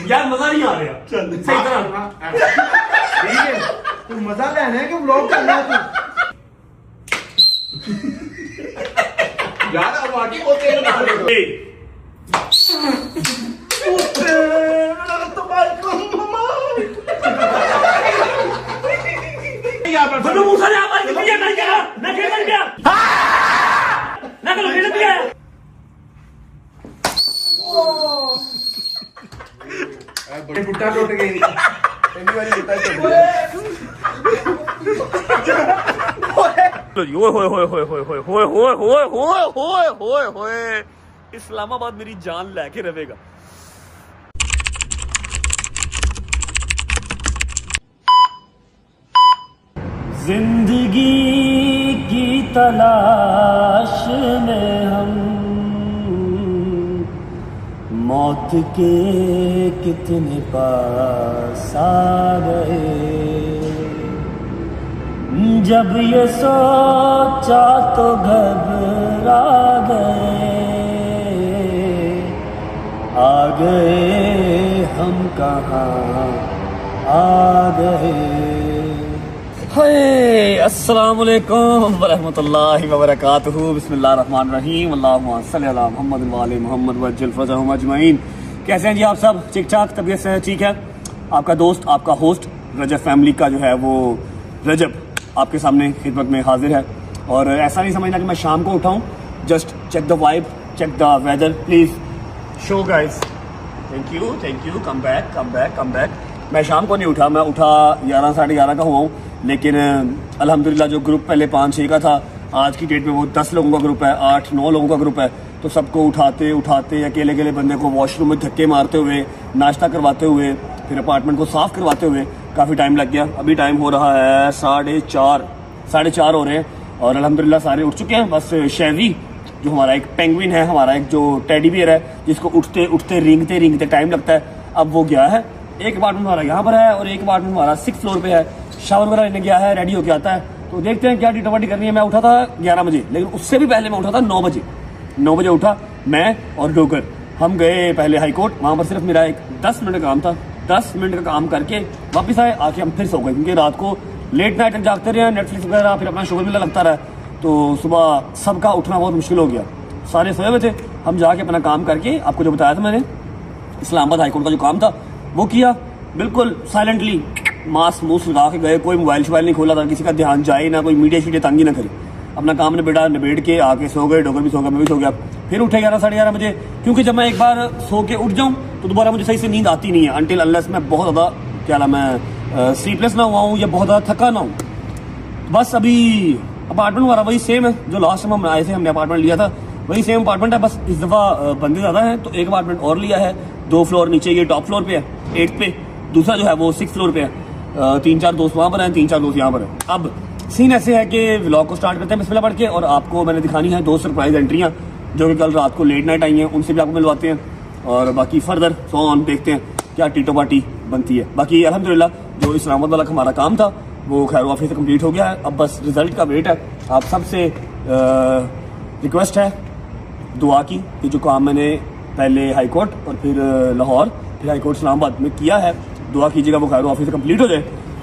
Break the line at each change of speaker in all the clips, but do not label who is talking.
यार मजा नहीं आ रहा।
चल
सही तरह
ठीक है, तू मजा लेना है कि व्लॉग करना है तू? यार अब आगे को तेल डाल दो।
बनो मूसा ने आवाज दी है नहीं क्या ना खेल गया ना करो खेल दिया
बड़ी बुट्टा टूट गई पहली बारी बुट्टा टूट गया।
होए इस्लामाबाद मेरी जान लेके रहेगा। जिंदगी की तलाश में हम मौत के कितने पास आ गए। जब ये सोचा तो घबरा गए हम कहाँ आ गए। अस्सलाम वालेकुम वरहमतुल्लाहि वबरकातुहू। बिस्मिल्लाहिर्रहमानिर्रहीम। अल्लाहुम्मा सल्लि अला मुहम्मद व आले मुहम्मद वज्जल फरजहुम अजमईन। कैसे हैं जी आप सब? ठीक ठाक, तबीयत से ठीक है? आपका दोस्त, आपका होस्ट रजब फैमिली का जो है वो रजब आपके सामने खिदमत में हाजिर है। और ऐसा नहीं समझना कि मैं शाम को उठाऊँ। Just check the vibe, check the weather, please show guys. Thank you, come back. मैं शाम को नहीं उठा, मैं उठा 11 साढ़े 11 का हुआ हूँ। लेकिन अल्हम्दुलिल्लाह जो ग्रुप पहले 5-6 का था, आज की डेट में वो 10 लोगों का ग्रुप है, 8-9 लोगों का ग्रुप है। तो सबको उठाते अकेले बंदे को वॉशरूम में धक्के मारते हुए, नाश्ता करवाते हुए, फिर अपार्टमेंट को साफ़ करवाते हुए काफ़ी टाइम लग गया। अभी टाइम हो रहा है 4:30 हो रहे हैं और अल्हम्दुलिल्लाह सारे उठ चुके हैं। बस शेवी जो हमारा एक पेंगुइन है, हमारा एक जो टेडी बियर है जिसको उठते रेंगते टाइम लगता है, अब वो गया है। एक अपार्टमेंट हमारा यहाँ पर है और एक अपार्टमेंट हमारा 6th फ्लोर पे है। शावर वगैरह लेने गया है, रेडी होके आता है। तो देखते हैं क्या टीटापाटी करनी है। मैं उठा था 11 बजे, लेकिन उससे भी पहले मैं उठा था 9 बजे। 9 बजे उठा मैं और डोगर, हम गए पहले हाई कोर्ट। वहाँ पर सिर्फ मेरा एक 10 मिनट का काम था। 10 मिनट का काम करके वापस आए, आके हम फिर सो गए क्योंकि रात को लेट नाइट तक जागते रहे, नेटफ्लिक्स वगैरह, फिर अपना शोगल मेला लगता रहा। तो सुबह सबका उठना बहुत मुश्किल हो गया। सारे सोए हुए थे, हम जाके अपना काम करके, आपको जो बताया था मैंने, इस्लामाबाद हाई कोर्ट का जो काम था वो किया। बिल्कुल साइलेंटली मास्क मूस लगा के गए, कोई मोबाइल शोबाइल नहीं खोला था, किसी का ध्यान जाए ना, कोई मीडिया शीडिया तंगी ना करे। अपना काम निबेड़ के आके सो गए। डॉगर भी सो गया, मैं भी सो गया। फिर उठे 11 साढ़े 11 बजे, क्योंकि जब मैं एक बार सो के उठ जाऊँ तो दोबारा मुझे सही से नींद आती नहीं है अनटिल अनलेस मैं बहुत ज़्यादा मैं स्लीपलेस ना हुआ हूँ या बहुत ज़्यादा थका ना हूँ। बस अभी अपार्टमेंट हमारा वही सेम है जो लास्ट टाइम हम आए थे, हमने अपार्टमेंट लिया था, वही सेम अपार्टमेंट है। बस इस दफ़ा बंदे ज़्यादा हैं तो एक अपार्टमेंट और लिया है, 2 फ्लोर नीचे, ये टॉप फ्लोर पे है 8th पे, दूसरा जो है वो 6th फ्लोर पे है। 3-4 दोस्त वहाँ पर हैं, 3-4 दोस्त यहाँ पर हैं। अब सीन ऐसे है कि व्लॉग को स्टार्ट करते हैं बिस्मिल्लाह पढ़ के, और आपको मैंने दिखानी है 2 सरप्राइज एंट्रियाँ जो कि कल रात को लेट नाइट आई हैं, उनसे भी आपको मिलवाते हैं। और बाकी फर्दर सो ऑन देखते हैं क्या टीटो पार्टी बनती है। बाकी अल्हम्दुलिल्लाह जो इस्लामाबाद वाला हमारा काम था वो खैर वाफी से कंप्लीट हो गया है। अब बस रिजल्ट का वेट है। आप सबसे रिक्वेस्ट है दुआ की कि जो काम मैंने पहले हाई कोर्ट और फिर लाहौर फिर हाई कोर्ट इस्लामाबाद में किया है, दुआ कीजिएगा वो खैर वाफी से कंप्लीट हो जाए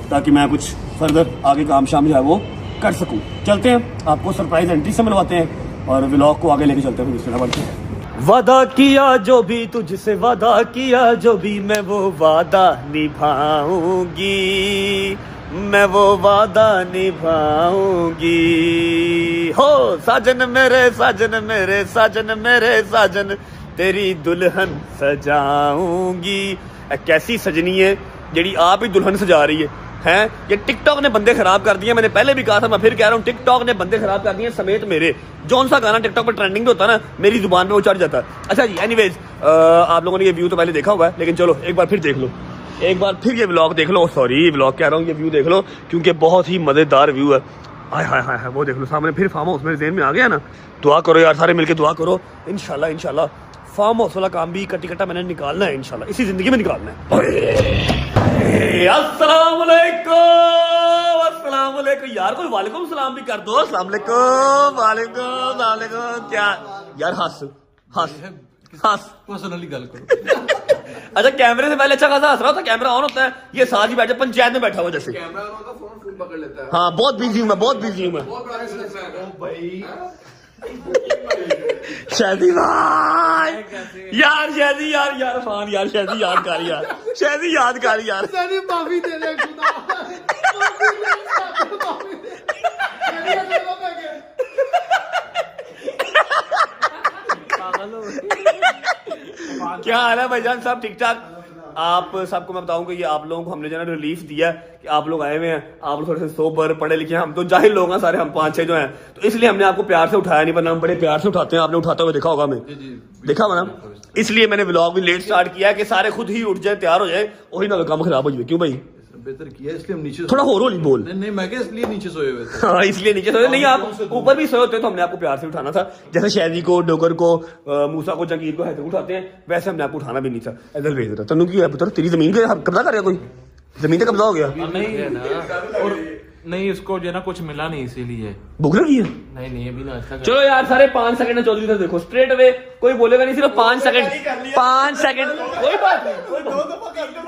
ताकि मैं कुछ फर्दर आगे काम शाम जो है वो कर सकूं। चलते हैं, आपको सरप्राइज एंट्री से मिलवाते हैं और व्लॉग को आगे लेके चलते हैं। वादा किया जो भी तुझसे, वादा किया जो भी, मैं वो वादा निभाऊंगी, मैं वो वादा निभाऊंगी। हो साजन मेरे साजन मेरे साजन मेरे साजन, तेरी दुल्हन सजाऊंगी। कैसी सजनी है जेड़ी आप ही दुल्हन सजा रही है हैं? ये टिकटॉक ने बंदे खराब कर दिए। मैंने पहले भी कहा था, मैं फिर कह रहा हूँ, टिकटॉक ने बंदे खराब कर दिए समेत मेरे। जौन सा गाना टिकटॉक पर ट्रेंडिंग पे होता है ना, मेरी जुबान पे वो चढ़ जाता है। अच्छा जी, एनीवेज आप लोगों ने ये व्यू तो पहले देखा हुआ है, लेकिन चलो एक बार फिर देख लो, एक बार फिर ये व्लॉग देख लो। सॉरी व्लॉग कह रहा हूँ, ये व्यू देख लो क्योंकि बहुत ही मजेदार व्यू है। हाय हाय हाय, वो देख लो सामने फिर फार्म हाउस मेरे ज़हन में आ गया ना। दुआ करो यार, सारे मिलके दुआ करो। इंशाल्लाह फार्म हाउस वाला काम भी कट्टी मैंने निकालना है, इंशाल्लाह इसी जिंदगी में निकालना है। अस्सलाम वालेकुम यार, कोई वालेकुम सलाम भी कर दो। अस्सलाम वालेकुम, वालेकुम क्या यार, हंस हाँ
पर्सनली गल करो।
अच्छा कैमरे से पहले अच्छा खासा हंस रहा होता, कैमरा ऑन होता है, ये साथ ही बैठे पंचायत में बैठा हुआ जैसे।
कैमरा होगा फोन फुल पकड़ लेता है।
हाँ बहुत बिजी हूँ मैं, बहुत बिजी हूँ मैं।
बहुत बड़ा बिजनेसमैन है भाई।
शादी भाई यार, शादी यार, यार फान यार, शादी याद कर यार, शादी याद कर यार।
तेरी माफी दे दे खुदा, माफी दे, माफी दे।
क्या हाल है भाईजान साहब, ठीक ठाक? आप सबको मैं बताऊं कि ये आप लोगों को हमने जो है रिलीफ दिया है कि आप लोग आए हुए हैं, आप लोग थोड़े से सोबर पढ़े लिखे हैं, हम तो जाहिल लोग हैं सारे, हम 5-6 जो हैं, तो इसलिए हमने आपको प्यार से उठाया नहीं, वरना हम बड़े प्यार से उठाते हैं। आपने उठाते हुए देखा होगा हमें, देखा होगा ना, इसलिए मैंने व्लॉग भी लेट स्टार्ट किया है कि सारे खुद ही उठ जाए, तैयार हो जाए, वही ना काम खराब हो जाए। क्यों भाई
बेहतर किया, इसलिए हम नीचे
थोड़ा होली बोल।
नहीं मैं क्या इसलिए नीचे सोए हुए थे।
हाँ इसलिए नीचे सोए नहीं, आप ऊपर भी सोए होते तो हमने आपको प्यार से उठाना था, जैसे शहरी को, डोगर को, मूसा को, जंगीर को, हैदर को उठाते हैं, वैसे हमने आपको उठाना भी नहीं था। इधर भेज रहा तनु की है पुत्र, तेरी जमीन पे कब्जा कर रहा कोई, जमीन पे कब्जा हो गया।
नहीं है ना, और नहीं इसको जो है ना कुछ मिला नहीं इसीलिए।
भूख लगी है?
नहीं अभी नाश्ता
चलो यार सारे 5 सेकंड चौधरी इधर देखो, स्ट्रेट अवे कोई बोलेगा नहीं, सिर्फ 5 सेकंड, 5 सेकंड, कोई बात नहीं, कोई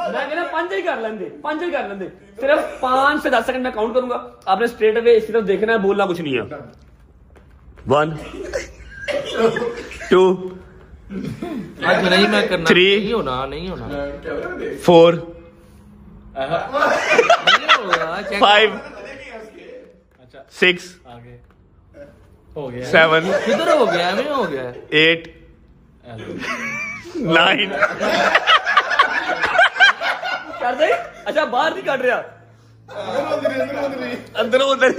मैं कहना 5 ही कर लेंगे, 5 ही कर लेंगे, सिर्फ 5 से 10 सेकंड मैं काउंट करूंगा, आपने स्ट्रेट अवे इस तरफ देखना है, बोलना कुछ नहीं है। 1 2
आज नहीं मैं करना,
3
नहीं होना
4
नहीं होगा, चेक
5 6
आगे हो गया,
7
किधर हो गया, मैं हो गया
8 9 कर दे। अच्छा बाहर नहीं काट रहा, अंदरों उधर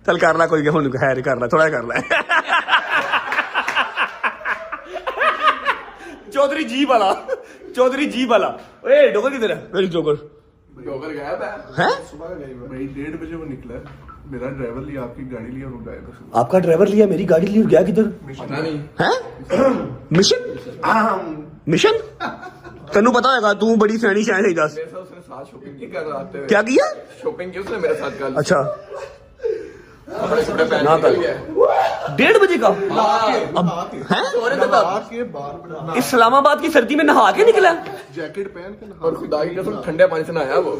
चल कर ला, कोई है नहीं करना, थोड़ा कर ला। चौधरी जी वाला, चौधरी जी वाला, ओए डोगर किधर है? मेरी डोगर
डोगर गायब
है?
सुबह गायब है भाई, 1:30 बजे वो निकला है, मेरा ड्राइवर लिया, आपकी गाड़ी लिया, वो गायब है।
आपका ड्राइवर लिया, मेरी गाड़ी ली, गया किधर?
पता नहीं
है मिशन, मिशन तेनू पता होगा, तू बड़ी सैनी शायद है दस।
मेरे साथ उसने साथ शॉपिंग की कर रहा था।
क्या किया?
शॉपिंग की उसने मेरे साथ कल।
अच्छा
अपने कपड़े पहन
ना
के
कर।
निकल गया।
1:30 बजे का है? इस्लामाबाद की सर्दी में नहा के निकला?
जैकेट पहन के
और खुदा की कसम ठंडे पानी से नहाया वो।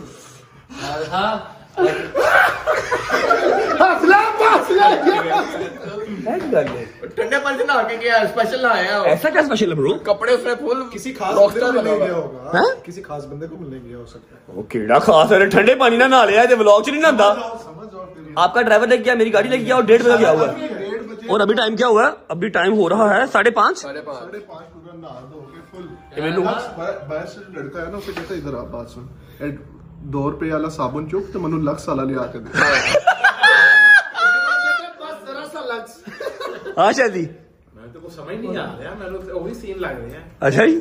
ठंडे पानी से नहा के गया, स्पेशल नहाया वो।
ऐसा क्या स्पेशल है ब्रो?
कपड़े उसने फुल
किसी खास
रॉकस्टार
बंदे को
बना
मिलने
हुआ।
गया होगा,
हैं?
किसी खास बंदे को मिलने गया हो सकता है।
वो केड़ा खास है, ठंडे पानी ना नहा लिया, व्लॉग च नहीं नहाता।
समझ और फिर
आपका ड्राइवर लेके गया, मेरी गाड़ी लेके गया, और 1:30 बजे गया हुआ है।
1:30 बजे
और अभी टाइम क्या हुआ है? अभी टाइम हो रहा है 5:30।
5:30।
5:30 पूरा नहा धो के फुल।
मैनू
बाहर से जो लड़का है ना, उसे कहता है इधर आप बात सुन, 2 रुपए वाला साबुन चुक तो मनु लक्स वाला ले आके दे।
हाँ शादी
मैं तो कुछ समझ नहीं आ रहा, मैं तो वही सीन लग रहे हैं।
अच्छा जी,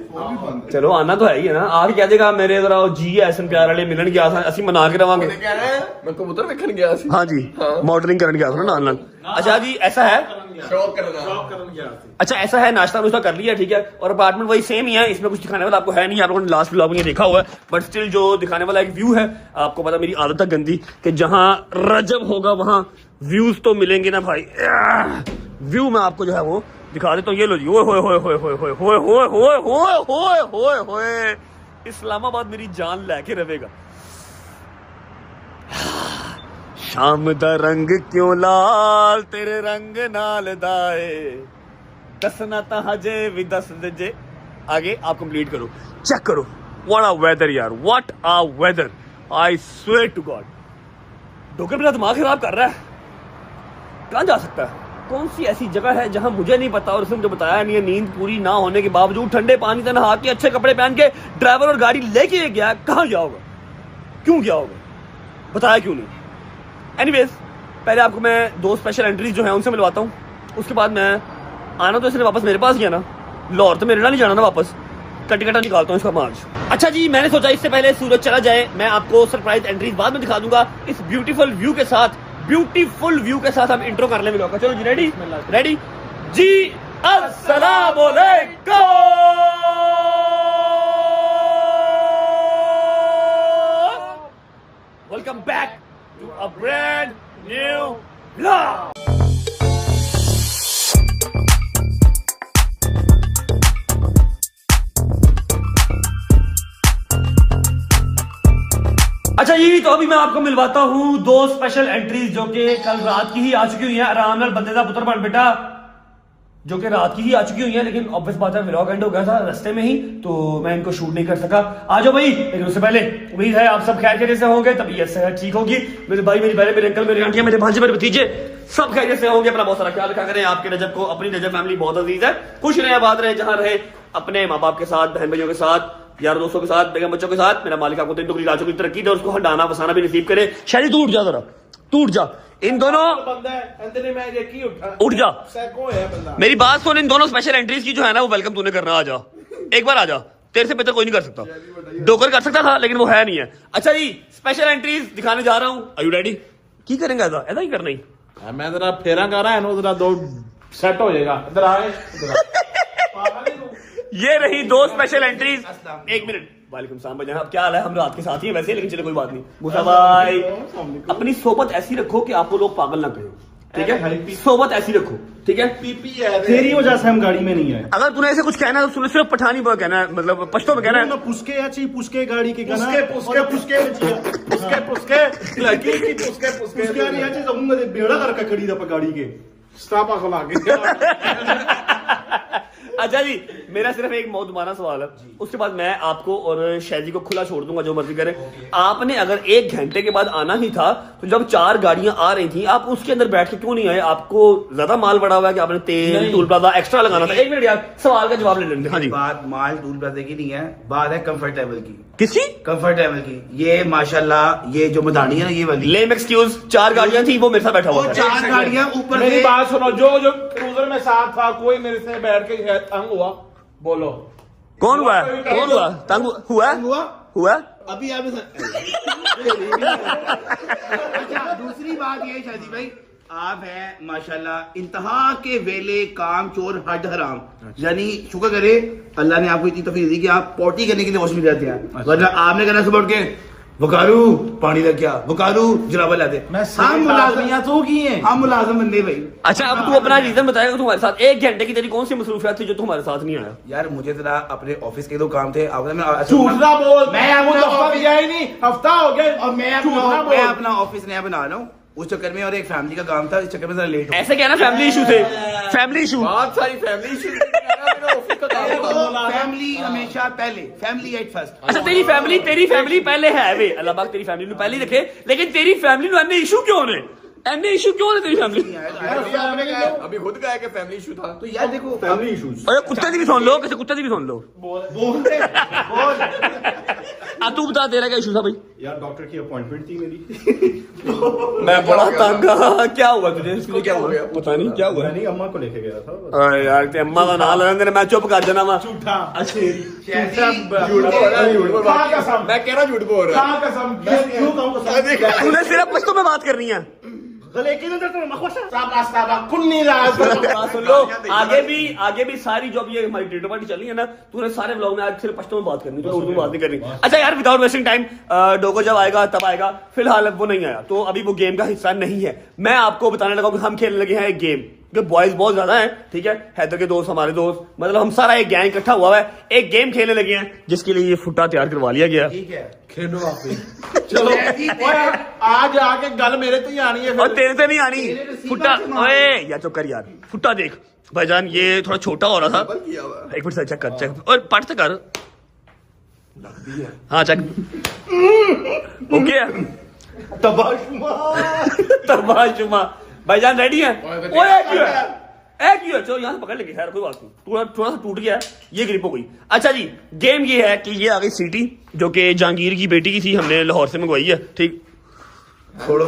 चलो आना तो है ही है ना। आके क्या देगा मेरे जरा जी एसन प्यार वाले मिलन गया था, ਅਸੀਂ मना के रवांगे।
कह रहे हैं मैं कबूतर देखने गया सी।
हाँ जी, मॉडलिंग करने गया था ना नाल। अच्छा जी ऐसा है,
शौक करना।
अच्छा ऐसा है, नाश्ता नुश्ता कर लिया, ठीक है, और अपार्टमेंट वही सेम ही है, इसमें कुछ दिखाने वाला आपको है नहीं, आप लोगों ने लास्ट व्लॉग में देखा हुआ है, बट स्टिल जो दिखाने वाला एक व्यू है, आपको पता मेरी आदत है गंदी कि जहां रजब होगा वहां व्यूज तो मिलेंगे ना भाई। व्यू में आपको जो है वो दिखा देता हूँ, ये लो जी, ओए होए होए होए होए होए होए होए होए होए होए होए होए, इस्लामाबाद मेरी जान लेके रहेगा। शाम दा रंग क्यों लाल, तेरे रंग नाल दाए, दसना ता हजे भी दस दे। आगे आप कंप्लीट करो, चेक करो, व्हाट अ वेदर यार, what a weather, I swear to God. डोकर मेरा दिमाग खराब कर रहा है, कहाँ जा सकता है? कौन सी ऐसी जगह है जहां मुझे नहीं पता और उसने मुझे बताया नहीं है? नींद पूरी ना होने के बावजूद ठंडे पानी से नहा के अच्छे कपड़े पहन के ड्राइवर और गाड़ी लेके गया, कहाँ गया होगा, क्यों गया होगा, बताया क्यों नहीं? एनीवेज पहले आपको मैं 2 स्पेशल एंट्रीज जो है उनसे मिलवाता हूँ, उसके बाद मैं आना तो इसने वापस मेरे पास गया ना, लाहौर तो मेरे ना नहीं जाना ना वापस, कटा निकालता हूँ इसका मार्च। अच्छा जी, मैंने सोचा इससे पहले सूरज चला जाए मैं आपको सरप्राइज एंट्रीज बाद में दिखा दूंगा, इस ब्यूटीफुल व्यू के साथ, ब्यूटीफुल व्यू के साथ हम इंट्रो कर लेंगे। चलो जी, रेडी रेडी जी, अस्सलाम वालेकुम, welcome back to a brand new vlog. अच्छा जी, तो अभी मैं आपको मिलवाता हूँ दो स्पेशल एंट्रीज जो कि कल रात की ही आ चुकी हुई हैं। आराम नाल बंदे दा पुत्र बन बेटा, जो कि रात की ही आ चुकी हुई हैं, लेकिन ऑब्वियस बात है व्लॉग एंड हो गया था रास्ते में ही, तो मैं इनको शूट नहीं कर सका। आ जाओ भाई, लेकिन उससे पहले उम्मीद है आप सब खैरियत से होंगे, तबीयत सेहत ठीक होगी। मेरे भाई, मेरी बहन, मेरे अंकल, मेरी आंटियां, मेरे भांजे, मेरे भतीजे सब खैरियत से होंगे। अपना बहुत सारा ख्याल रखा करें। आपके रजब को, अपनी रजब फैमिली बहुत अजीज है। खुश रहे, आबाद रहे, जहां रहे, अपने माँ बाप के साथ, बहन भाइयों के साथ, यार दोस्तों के साथ, बेगम बच्चों के साथ। मेरा मालिक आपको दिन दुगनी रातों की तरक्की दे और उसको हटाना बसाना भी नसीब करे। शायद तू उठ जा, जरा तू उठ जा। इन दोनों उठ जा, मेरी बात सुन। इन दोनों स्पेशल एंट्रीज की जो है ना, वो वेलकम तूने करना। आ जा, एक बार आ जा, तेरे से बेहतर कोई नहीं कर सकता। डोकर कर सकता था, लेकिन वो है नहीं है। अच्छा जी, स्पेशल एंट्रीज दिखाने जा रहा हूँ। Are you ready? की करेंगे ऐसा ऐसा ही करना ही।
मैं जरा फेरा कर रहा है ना, जरा दो सेट हो जाएगा। इधर आए,
ये रही दो स्पेशल एंट्रीज। एक मिनट, वालेकुम सलाम भाई, क्या हाल है? हम रात के साथ ही है वैसे, लेकिन चलो कोई बात नहीं। मूसा भाई, अपनी सोबत ऐसी रखो कि आपको लोग पागल ना करें, ठीक है? सोबत ऐसी रखो, ठीक है?
तेरी वजह से हम गाड़ी में नहीं आए।
अगर तूने ऐसे कुछ कहना है तो तूने सिर्फ पठानी पर कहना है, मतलब पश्तो में कहना है।
पुस्के या ची पुस्के गाड़ी के गाना
पुस्के
नहीं आची जाऊंगा दे बेड़ा करके खड़ी दा गाड़ी के
स्टापा खला के।
अच्छा जी, मेरा सिर्फ एक बहुत तुम्हारा सवाल है, उसके बाद मैं आपको और शैजी को खुला छोड़ दूंगा, जो मर्जी करे। आपने अगर 1 घंटे के बाद आना ही था, तो जब 4 गाड़ियां आ रही थी, आप उसके अंदर बैठ के क्यों नहीं आए? आपको ज्यादा माल बढ़ा हुआ है कि आपने तेल टूल प्लाजा एक्स्ट्रा लगाना था? 1 मिनट यार, सवाल का जवाब ले लेंगे। हाँ जी,
बात माल टूल प्लाजा की नहीं है, बात है कंफर्टेबल की।
किसी
कंफर्टेबल की, ये माशाल्लाह, ये जो मदानी है ना, ये वाली
लेम एक्सक्यूज। 4 गाड़ियां थी, वो मेरे साथ बैठा हुआ
वो
था।
4 गाड़ियां ऊपर
मेरी
से।
बात सुनो, जो क्रूजर में साथ था, कोई मेरे से बैठ के तंग हुआ? बोलो,
कौन हुआ? कौन हुआ तंग? हुआ
अभी आप अच्छा, दूसरी बात ये शादी भाई, आप है माशाल्लाह इंतहा के वेले काम चोर हद हराम। यानी शुक्र करे अल्लाह ने आपको इतनी तौफीक दी कि आप पोटी करने के लिए वॉशरूम जाते हैं, वरना आपने कहना सुबह उठ के वकारू पानी लग गया, वकारू जराबा लाते। हम मुलाजिम बंदे भाई।
अच्छा, अब तू अपना रीजन बताएगा। तुम्हारे साथ 1 घंटे की तेरी कौन सी मसरूफियत थी जो तुम्हारे साथ नहीं आया?
यार मुझे जरा अपने ऑफिस के 2 काम थे।
झूठ ना बोल।
मैं
हफ्ता भी गया ही नहीं, हफ्ता हो गया और
मैं अपना ऑफिस नया बना रहा हूँ, उस चक्कर में, और एक फैमिली का काम था, इस चक्कर में जरा लेट हो।
ऐसे कहना फैमिली इशू थे, फैमिली इशू।
बहुत सारी फैमिली इशू।
फैमिली हमेशा पहले, फैमिली एट फर्स्ट।
अच्छा, तेरी फैमिली पहले है वे, अल्लाह पाक तेरी फैमिली पहले ही रखे, लेकिन तेरी फैमिली में अन्य इशू क्यों ने? अन्य इशू क्यों ने तेरी फैमिली?
अभी खुद कहा कि फैमिली इशू था।
तो यार देखो फैमिली इशूज।
अरे कुत्ते की भी सुन लो, किसी कुत्ते की भी सुन लो।
बोल
अब तू बता, तेरा क्या इशू था भाई?
यार डॉक्टर की अपॉइंटमेंट थी मेरी।
मैं बड़ा तंग। क्या हुआ तुझे? इसलिए क्या हुआ? पता नहीं क्या हुआ।
मैं नहीं अम्मा को लेके गया था।
अरे यार, ते अम्मा का नाम लेने देना, मैं चुप कर जाना वा।
मैं कह रहा झूठ बोल रहा हूँ।
क्यों कहूँ कसम?
तूने सिर्फ पश्तो में बात करनी है।
गले के अंदर तो मखौशा
सुन लो, आगे भी सारी जो ये हमारी डेट पार्टी चल रही है ना, तूने सारे व्लॉग में आज सिर्फ पश्तो में बात करनी, तो उर्दू में बात नहीं करनी। अच्छा यार, विदाउट वेस्टिंग टाइम, डोको जब आएगा तब आएगा, फिलहाल वो नहीं आया, तो अभी वो गेम का हिस्सा नहीं है। मैं आपको बताने लगा कि हम खेलने लगे हैं एक गेम, जो बॉयज बहुत ज्यादा है, ठीक है? हैदर के दोस्त, हमारे दोस्त, मतलब हम सारा एक गैंग इकट्ठा हुआ है, एक गेम खेलने लगे हैं, जिसके लिए ये फुट्टा तैयार करवा लिया गया।
ठीक है,
खेलो आप ही। चलो आज आके गल मेरे तो ही आनी है,
और तेरे से नहीं आनी। फुट्टा, ओए यार चुप कर यार। फुट्टा देख भाईजान, ये थोड़ा छोटा हो रहा था। एक मिनट से चेक कर, और पट से कर। हाँ चेक, ओके। तबाशुमा भाईजान रेडी है? ओए क्यों है? चलो यहाँ से पकड़ लेंगे, खैर कोई बात नहीं, थोड़ा सा टूट गया, ये ग्रिप हो गई। अच्छा जी, गेम ये है कि ये आ गई सीटी, जो कि जहांगीर की बेटी की थी, हमने लाहौर से मंगवाई है, ठीक?
छोड़ो।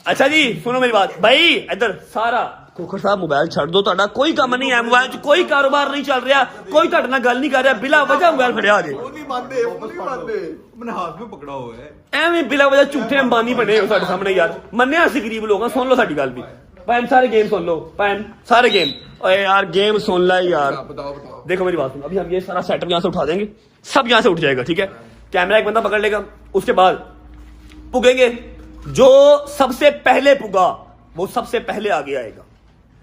अच्छा जी, सुनो मेरी बात भाई, इधर सारा खोखर साहब मोबाइल छड़ दो, ਤੁਹਾਡਾ कोई काम नहीं है, मोबाइल कोई कारोबार नहीं चल रहा, कोई ਤੁਹਾਡੇ ਨਾਲ गल नहीं कर रहा, बिला वजह मोबाइल फड़िया आ
मैंने हाथ में पकड़ा हुआ है।
ਐਵੇਂ बिला वजह झूठे अंबानी बने हो ਸਾਡੇ सामने यार। ਮੰਨਿਆ ਅਸੀਂ गरीब लोग हैं, सुन लो साडी गल भी। पैन सारे गेम सुन लो, पैन सारे गेम। ओए यार गेम सुन ला यार।
बताओ।
देखो मेरी बात सुनो, अभी हम ये सारा सेटअप यहाँ से उठा देंगे, सब यहाँ से उठ जाएगा, ठीक है? कैमरा एक बंदा पकड़ लेगा, उसके बाद पुगेंगे, जो सबसे पहले पुगा वो सबसे पहले आगे आएगा,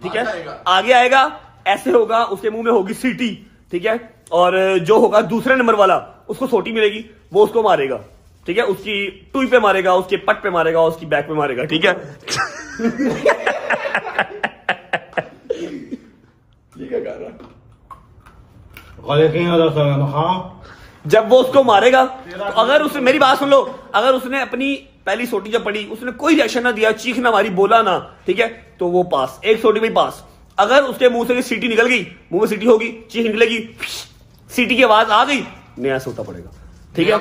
ठीक है? आगे आएगा, ऐसे होगा, उसके मुंह में होगी सीटी, ठीक है? और जो होगा दूसरे नंबर वाला उसको सोटी मिलेगी, वो उसको मारेगा, ठीक है, उसकी टुई पे मारेगा, उसके पट पे मारेगा, उसकी बैक पे मारेगा, ठीक है।
ये क्या कर रहा?
जब वो उसको मारेगा तो अगर उसने, मेरी बात सुन लो, अगर उसने अपनी पहली सोटी जब पड़ी, उसने कोई रिएक्शन ना दिया, चीख ना मारी, बोला ना, ठीक है, तो वो पास, एक सोटी में पास। अगर उसके मुंह से सीटी निकल गई, मुंह में सीटी होगी, चीख निकलेगी, सीटी की आवाज आ गई, नया सोटा पड़ेगा, ठीक है,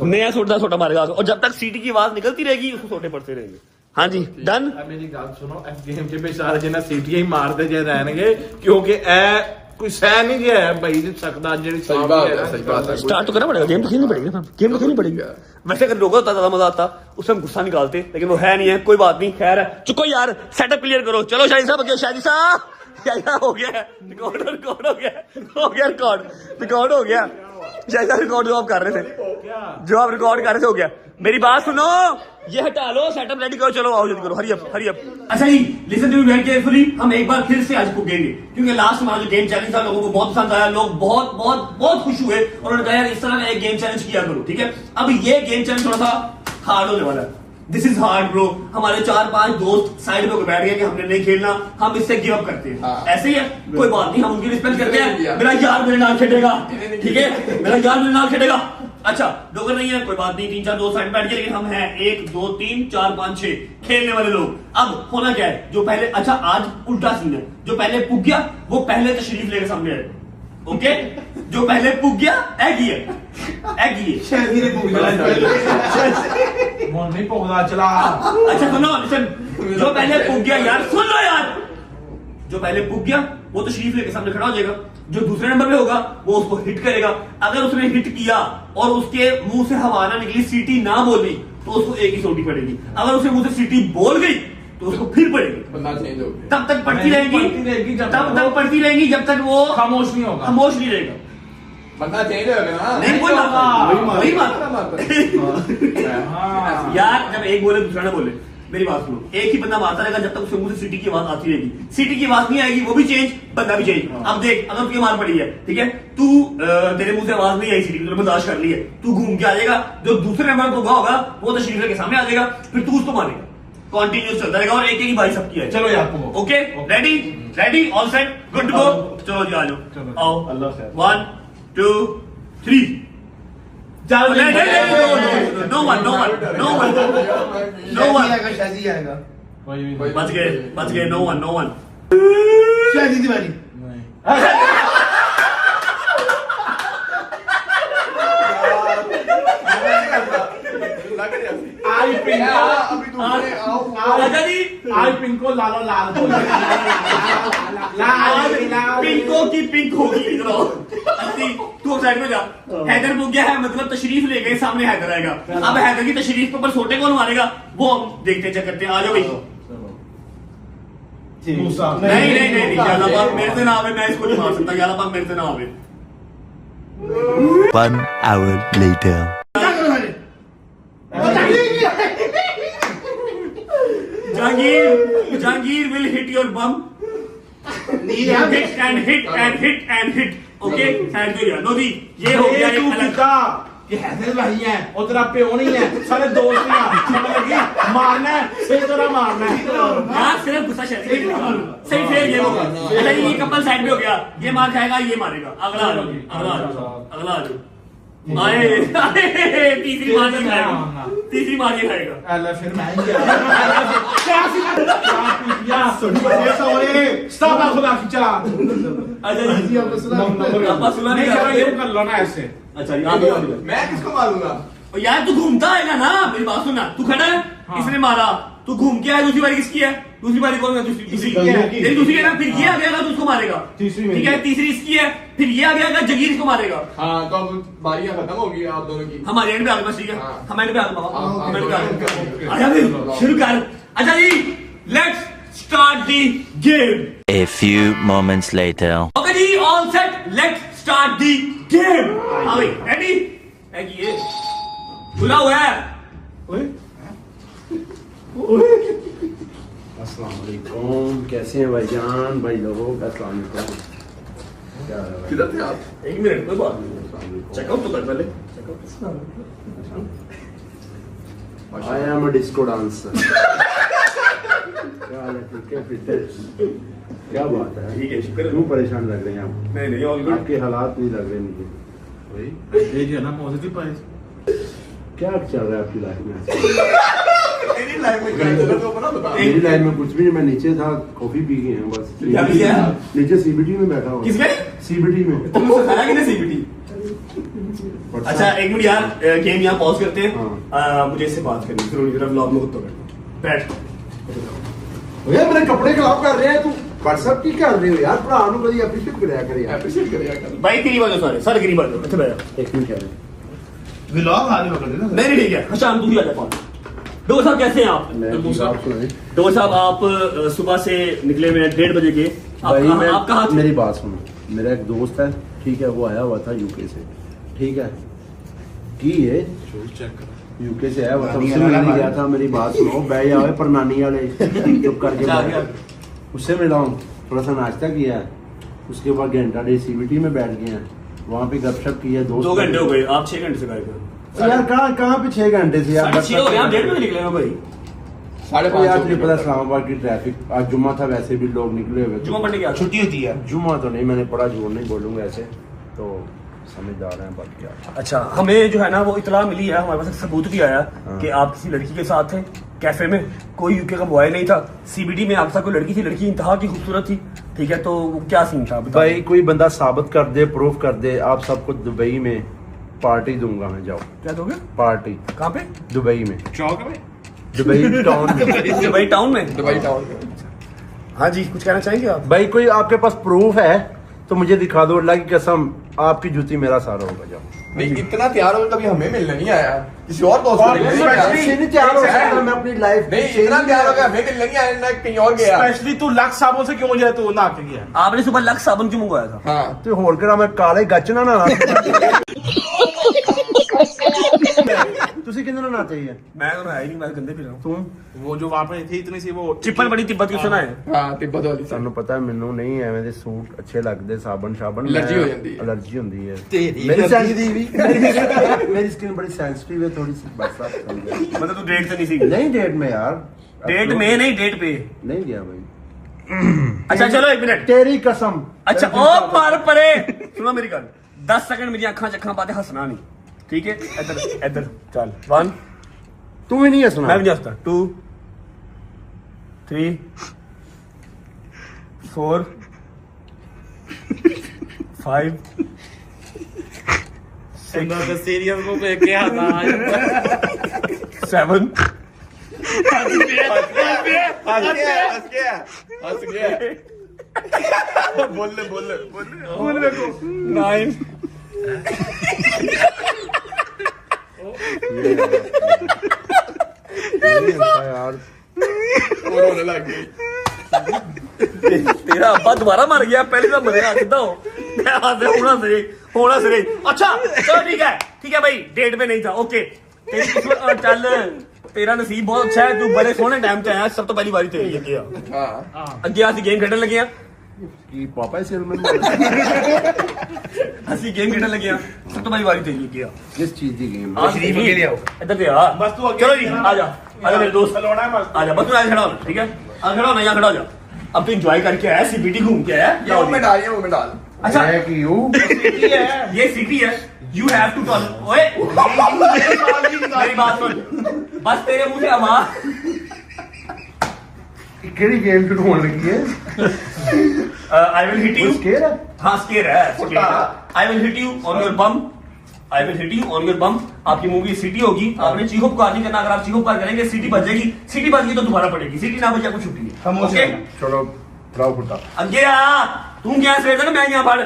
नया सोटा मारेगा। और जब तक सीटी की आवाज निकलती रहेगी, उसको सोटे पड़ते रहेंगे। हाँ जी, डन।
मेरी गल सुनो, इस गेम च बेचारे जिन्हें सीटियां ही मारते जे रहणगे, क्योंकि ए कोई सह नहीं जे है भाई जी सकदा जेडी
सही बात है।
स्टार्ट तो करना पड़ेगा, गेम तो खेलनी पड़ेगी, गेम तो खेलनी पड़ेगी। वैसे अगर लोगों होता ज्यादा मजा आता, उससे हम गुस्सा निकालते, लेकिन वो है नहीं है, कोई बात नहीं, खैर है। चुको यार, सेटअप क्लियर करो, चलो शादी साहब, शादी साहब हो गया, रिकॉर्ड हो गया, रिकॉर्ड हो गया, जैसा रिकॉर्ड जो आप कर रहे थे, जो आप रिकॉर्ड कर रहे थे हो गया। मेरी बात सुनो, ये हटा लो, सेटअप रेडी करो, चलो आओ जल्दी करो, हरी अप। अच्छा जी, listen to me very carefully, हम एक बार फिर से आज पुगेंगे, क्योंकि लास्ट हमारा जो गेम चैलेंज था लोगों को बहुत पसंद आया, लोग बहुत खुश हुए और उन्होंने कहा यार इस तरह का एक गेम चैलेंज किया करो, ठीक है। अब ये गेम चैलेंज थोड़ा सा हार्ड होने वाला है, दिस इज हार्ड ब्रो। हमारे 4-5 दोस्त साइड में बैठ गए कि हमने नहीं खेलना, हम इससे गिव अप करते हैं।
हाँ।
ऐसे ही है, कोई बात नहीं, हम उनकी रिस्पेक्ट करते हैं। मेरा यार मेरे नाल खेलेगा, ठीक है, मेरा यार मेरे नाल खेलेगा। अच्छा, डोगर नहीं है, कोई बात नहीं, 3-4 दोस्त साइड बैठ गए, लेकिन हम हैं 1 2 3 4 5 6 खेलने वाले लोग। अब होना क्या है, जो पहले, अच्छा आज उल्टा सीन है, जो पहले पुग गया वो पहले तशरीफ लेकर सामने आए, ओके। जो पहले पुग गया एगी है।
नहीं पौधा चला।
अच्छा सुनो, लिसन, जो पहले पुग गया यार, सुन लो यार, जो पहले पुग गया वो तो शरीफ लेके सामने खड़ा हो जाएगा, जो दूसरे नंबर पे होगा वो उसको हिट करेगा। अगर उसने हिट किया और उसके मुंह से हवा ना निकली, सीटी ना बोली, तो उसको एक ही सोटी पड़ेगी। अगर उसके मुंह से सीटी बोल गई तो उसको फिर पड़ेगी,
बंदा चेंज हो गया।
तब तक पड़ती रहेगी, तब तक पड़ती रहेगी जब तक वो
खामोश नहीं होगा,
खामोश नहीं रहेगा।
बंदा चेंज हो गया ना,
नहीं कोई बात, वही बात
हाँ।
यार, जब एक बोले दूसरा ना बोले, मेरी बात सुनो, एक ही बंदा मारता रहेगा जब तक उसके मुंह से सीटी की आवाज आती रहेगी। सीटी की आवाज नहीं आएगी, वो भी चेंज, बंदा भी चेंज। अब देख, अगर तुझे मार पड़ी है, ठीक है, तू तेरे मुंह से आवाज नहीं आई सीटी की, तूने बर्दाश्त कर ली है, तू घूम के आ जाएगा, जो दूसरे नंबर पर होगा वो तो शरीर के सामने आ जाएगा, फिर तू उसको मारेगा, कॉन्टिन्यूस चलता रहेगा, और एक ही भाई सबकी है।
चलो यार,
okay, ready, all set, good to go, चलो जी आ जाओ, आओ, 1 2 3। No one.
शादी आएगा,
बच गए, no one.
शादी दीवानी।
आई पिंको,
अभी तुमने आओ
राजा जी,
आई पिंको लालो लाल हो
आज पिंको की पिंक होगी। तू साइड में जा, हैदर हो गया है, मतलब तशरीफ ले गए, सामने हैदर आएगा। अब हैदर की तशरीफ के ऊपर सोटे कौन मारेगा वो हम देखते चेक करते हैं, आ जाओ भाई। नहीं, ज्यादा बात मेरे से ना आवे, मैं इसको नहीं मार सकता, ज्यादा बात मेरे से ना आवे।
1 hour later.
Jahangir will hit your bum. Hit. Okay, side पे लो जी, ये हो गया एक अलग।
ये हैदर भाई है, और तेरा प्यो नहीं है, सारे दोस्त हैं, समझ लगी, मारना है, सही तरह मारना है
यार, सिर्फ गुस्सा सही फेर ये होगा। अच्छा ये कपल साइड पे हो गया, ये मार खाएगा, ये मारेगा, अगला आ जाओ। आए तीसरी मार के खाएगा,
अल्लाह फिर मैं स्टॉप आप खुदा की चला।
अच्छा जी, आपका सुना
नहीं
नहीं
करो, ये कर लो ना ऐसे।
अच्छा जी, आगे
मैं किसको मारूंगा?
और यार तू घूमता आएगा ना, मेरी बात सुनना, तू खड़ा है, किसने मारा, तू घूम के आया, दूसरी बारी किसकी है, दूसरी बारी कौन है, दूसरी है ना, फिर ये आ गया तो उसको मारेगा, ठीक है, तीसरी इसकी है, फिर ये आ गया, जगीर इसको मारेगा।
हाँ, तो अब बारियां खत्म होगी आप दोनों की।
हमारे एंड पे आगे बस, ठीक है,
हाँ।
हम एंड पे आगे बाबा,
हाँ,
हम एंड पे
ओके।
आगे। अच्छा फिर शुरू कर। अच्छा जी, let's start the game.
A few moments later.
Okay जी, all set, let's start the game. हाँ भाई, रेडी? ये खुला हुआ है।
अस्सलाम वालेकुम, कैसे हैं भाईजान, भाई लोग, अस्सलाम वालेकुम। क्या हाल है भाई?
किधर थे आप?
एक मिनट, कोई बात नहीं, चेकआउट तो कर पहले।
I am a disco dancer. क्या हाल है? ठीक है, फिट है। क्या बात है?
ठीक है, शुक्र है।
क्यों परेशान लग रहे हैं आप?
नहीं ऑल गुड।
आपके हालात नहीं लग रहे मुझे।
ये जो है ना पॉजिटिव पाइस
क्या चल रहा है आपकी लाइफ में?
मेरी लाइफ में क्या चल रहा है तो बना बता।
मेरी लाइफ में कुछ भी नहीं, मैं नीचे था, कॉफी पी गए हैं बस।
क्या किया?
नीचे सीबीटी में बैठा हूँ।
किसमें?
सीबीटी में।
तुमने सिखाया कि नहीं सीबीटी? अच्छा एक मिनट यार, गेम यहाँ पॉज करते हैं। मुझे इससे बात करनी है, फिर उनकी तरफ व्लॉग में कुत्तों बैठ।
भैया मेरे कपड़े खराब कर रहे हैं, तू व्हाट्सएप की कर रहे हो यार? थोड़ा आनू कभी अप्रिशिएट करिया कर यार।
अप्रिशिएट करिए कर।
भाई गिरी बाजो सारे सर गिरी बाजो अच्छा भैया
एक मिनट यार,
व्लॉग आने वाला है ना।
नहीं ठीक है। अच्छा हम दूसरी आ जाए कौन डोर साहब कैसे हैं आप?
मैं
डोर
आप सुनाए
साहब आप सुबह से निकले हुए हैं 1:30 बजे के।
भाई मैं
आप कहाँ थे?
मेरी बात सुनो, मेरा एक दोस्त है, ठीक है, वो आया हुआ था यूके से, ठीक है, की है यूके से आया हुआ था, उससे मिलने गया था। मेरी बात सुनो, बैठ जाओ पर नानी वाले चुप करके उससे मिला हूँ, थोड़ा सा नाश्ता किया, उसके बाद घंटा डेढ़ सीबीटी में बैठ गए हैं, वहाँ पे गपशप की है।
2 घंटे हो गए, आप 6 घंटे से गए थे
यार। कहाँ पे 6 घंटे से यार?
6 हो गए, आप 1:30 बजे निकले हो भाई।
5:30 यार, तुझे पता इस्लामाबाद की ट्रैफिक, आज जुम्मा था, वैसे भी लोग निकले हुए।
जुम्मा पढ़ने क्या
छुट्टी होती है।
जुम्मा तो नहीं, मैंने पढ़ा, झूठ नहीं बोलूंगा ऐसे, तो समझदार हैं बाकी यार।
अच्छा हमें जो है ना वो इतला मिली है, हमारे पास एक सबूत भी आया कि आप किसी लड़की के साथ थे कैफे में, कोई यूके का बॉय नहीं था, सीबीडी में आपके साथ कोई लड़की थी, लड़की इंतहा की खूबसूरत थी, ठीक है, तो क्या सीन था बताओ।
भाई कोई बंदा साबित कर दे, प्रूफ कर दे, आप सबको दुबई में पार्टी दूंगा मैं, जाओ।
क्या दोगे?
पार्टी
कहाँ पे?
दुबई में,
चौक में,
दुबई टाउन में।
दुबई टाउन में?
दुबई टाउन में।
हाँ जी कुछ कहना चाहेंगे आप?
भाई कोई आपके पास प्रूफ है तो मुझे दिखा दो, अल्लाह की कसम आपकी जूती मेरा सारा होगा, जाओ।
नहीं इतना तैयार हो कभी हमें मिलने नहीं आया, किसी और दोस्त को मिलने नहीं आया।
ऐसे नहीं तैयार हो सकता मैं अपनी लाइफ
नहीं इतना तैयार हो गया, हमें मिलने नहीं आया, ना कहीं और गया।
स्पेशली तू लक्स साबुन से क्यों जाए, तू ना के गया?
आपने सुबह लक्स साबुन क्यों मंगवाया था?
हाँ
तो होर करा मैं काले गच ना ना तुसी किंदे ना चाहिए?
मैं तो है ही नहीं, मैं गंदे भी रहा हूँ।
तुम
वो जो वहां पे थी इतनी सी वो
चिप्पल बड़ी तिब्बत की सुना है?
हाँ तिब्बत वाली से।
ਤੁਹਾਨੂੰ ਪਤਾ ਮੈਨੂੰ ਨਹੀਂ ਐਵੇਂ ਦੇ ਸੂਟ ਅੱਛੇ ਲੱਗਦੇ, ਸਾਬਣ
ਐਲਰਜੀ ਹੋ ਜਾਂਦੀ ਹੈ।
ਐਲਰਜੀ ਹੁੰਦੀ ਹੈ
ਤੇਰੀ
ਮੇਰੀ
ਐਲਰਜੀ ਦੀ ਵੀ।
मेरी स्किन बड़ी सेंसिटिव है थोड़ी सी, बस आप समझ गए।
मतलब तू डेट से नहीं सीख?
नहीं डेट में यार,
डेट में नहीं, डेट पे।
नहीं गया भाई।
अच्छा चलो एक मिनट।
तेरी कसम।
अच्छा ओ पर परे सुनो मेरी गल, 10 सेकंड मेरी अखां चखां पाते हंसना नहीं, ठीक है? इधर इधर चल 1
तू ही नहीं हंसना।
मैं भी नहीं हंसता। 2 3 4 5
सुना तो सीरियस को पे क्या था
7
हंस गया बोल ले
9
यार
और होने लग गई।
तेरा अब्बा दोबारा मर गया, पहले तो मरेगा कितना हो होना सही। अच्छा चलो ठीक है भाई, डेट पे नहीं था, ओके। तेरी किस्मत चल, तेरा नसीब बहुत अच्छा है, तू बड़े सोने टाइम पे आया, सब तो पहली बारी तेरी है क्या?
हाँ
अगे असी गेम खेलने लगे हैं,
की पापा सेलमैन
असी गेम खेलने लगे हैं, सब तो पहली बारी तेरी है क्या?
किस चीज की गेम?
शरीफ के लिए आओ इधर से आ,
बस तू आगे
चलो जी आजा मेरे दोस्त,
खिलौना है बस।
आजा बस तू आगे खड़ा हो, ठीक है? आ खड़ा हो ना, यहाँ खड़ा हो जा। अब तू एंजॉय करके आया, सीबीटी घूम के आया।
ये मुंह में डाल, ये मुंह में डाल।
अच्छा
है कि यू
ये सिटी है, यू हैव टू टॉल। ओए मेरी बात सुन, बस तेरे मुंह से आवाज।
केड़ी गेम शुरू होने लगी है?
I will hit you.
Scare है?
हाँ स्केयर है। I will hit you on your bum, I will hit you on your bum. आपकी मुंह की सीटी होगी, आपने चीखो पुकार नहीं करना, अगर आप चीखो पुकार करेंगे सीटी बजेगी, सीटी बज गई तो दोबारा पड़ेगी, सीटी ना बजे आपको छुट्टी है। ओके
चलो फटाओ फटा।
अगे आ, तू क्या सवेर तक मैं यहाँ पढ़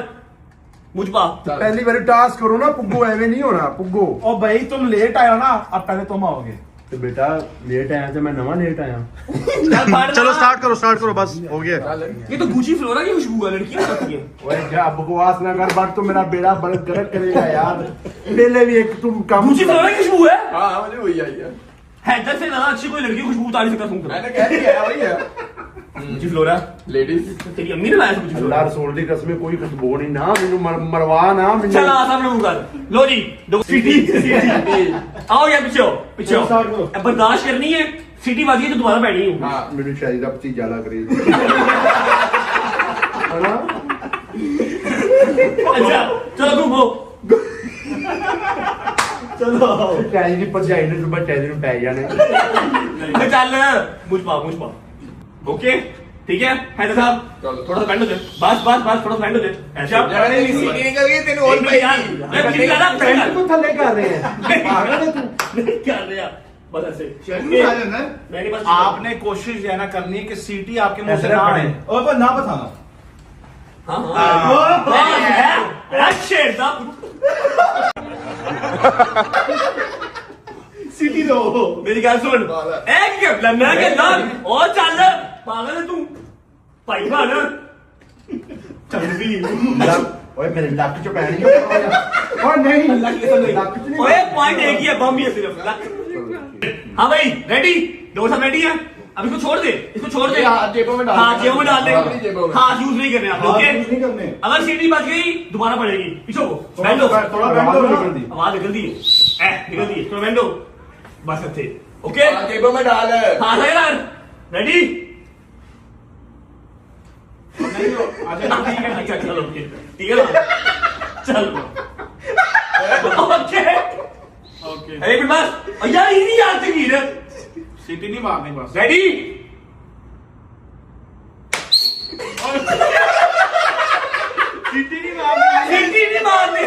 मुझ पा।
पहली बार टास्क करो ना पुग्गो, एवं नहीं होना पुग्गो।
ओ भाई तुम लेट आए हो ना, अब पहले तुम आओगे।
तो बेटा लेट आया तो मैं नवा लेट आया।
चलो
स्टार्ट करो बस हो गया।
ये तो गुची फ्लोरा की खुशबू है, लड़की नहीं लगती है।
ओए क्या बकवास ना कर, बट तो मेरा बेड़ा बड़ गरक करेगा यार। पहले भी एक तुम काम
गुची फ्लोरा की खुशबू है।
हाँ मुझे वही आई है,
हैदर से ज्यादा अच्छी कोई लड़की की खुशबू उतार नहीं सकता तुम।
मैंने कह दिया वही है।
मुझे फ्लोरा
लेडीज
तेरी अम्मी ने लाया था मुझे
अल्लाह
फ्लोरा
रसूल दी कसम कोई खुशबू नहीं ना मैनू मरवा ना मैनू
चल आ सामने मुंह कर लो जी दो सीटी आओ यार पीछे पीछे अब बर्दाश्त करनी है सीटी बाजी तो दोबारा बैठी हूँ
हाँ
मैनू शायद दा भतीजा लग रही
अच्छा चलो घूमो चलो
शायद दी भरजाई ने सुबह शायद नु पै जाने
चल मुझ पा ओके ठीक है हैदर साहब
चलो।
थोड़ा सा बैंड हो जाए बस थोड़ा सा बैंड हो जाए ऐसा
यार ये सीटी निकल गई तेरे और भाई
पैंट को थल्ले कर रहे हैं पागल है तू
नहीं कर रहा बस ऐसे मैंने बस
आपने कोशिश ये ना करनी है कि सीटी आपके मुंह से
ऐसे
ना
रखना
आए
है।
और पर ना बताना
हाँ शेर साहब
सिटी दो
मेरी गल सुन एक मैं कहना और चल पागल है तू भाई भान चल भी
ओए मेरे लक च पैनी ओए नहीं लक च नहीं
ओए पॉइंट एक ही है बम ही है सिर्फ हाँ भाई रेडी दो सब रेडी है अब इसको छोड़ दे
हाँ, जेबों में डाल
हाँ जेबों में डाल दे
अपनी जेबों में।
हाँ यूज नहीं करने आप
हाथ
ओके
यूज नहीं करने।
अगर सीटी बच गई दोबारा पड़ेगी पीछे को बैंडो
थोड़ा बैंड
आवाज
दो
निकल दी।
आवाज निकल दी निकल दी थोड़ा बैंडो बस अच्छे ओके
हाँ, जेबों में डाल
हाँ सही रेडी अच्छा चलो ठीक है ना चल ओके एक मिनट बस यार ये नहीं याद तक
सीटी नहीं मारनी बस
रेडी
सीटी नहीं मारनी
सीटी नहीं मारनी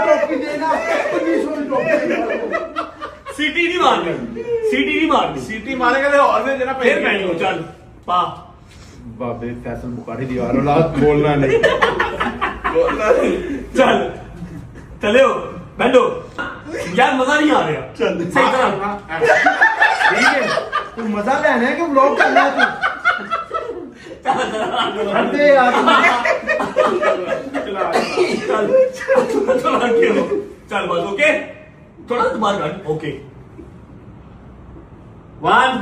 टोपी देना 2500 टोपी
सीटी नहीं मारनी
सीटी मारेगा तो और से जना
फिर मैं चल पा
बाबे फैसल बुखारी दीवार औलाद बोलना नहीं
चल चले हो बैठो यार मजा नहीं आ रहा चल सही तरह
ठीक है तू मजा लेना है कि व्लॉग करना है तू हटते यार
चल बस ओके थोड़ा दोबारा कर ओके 1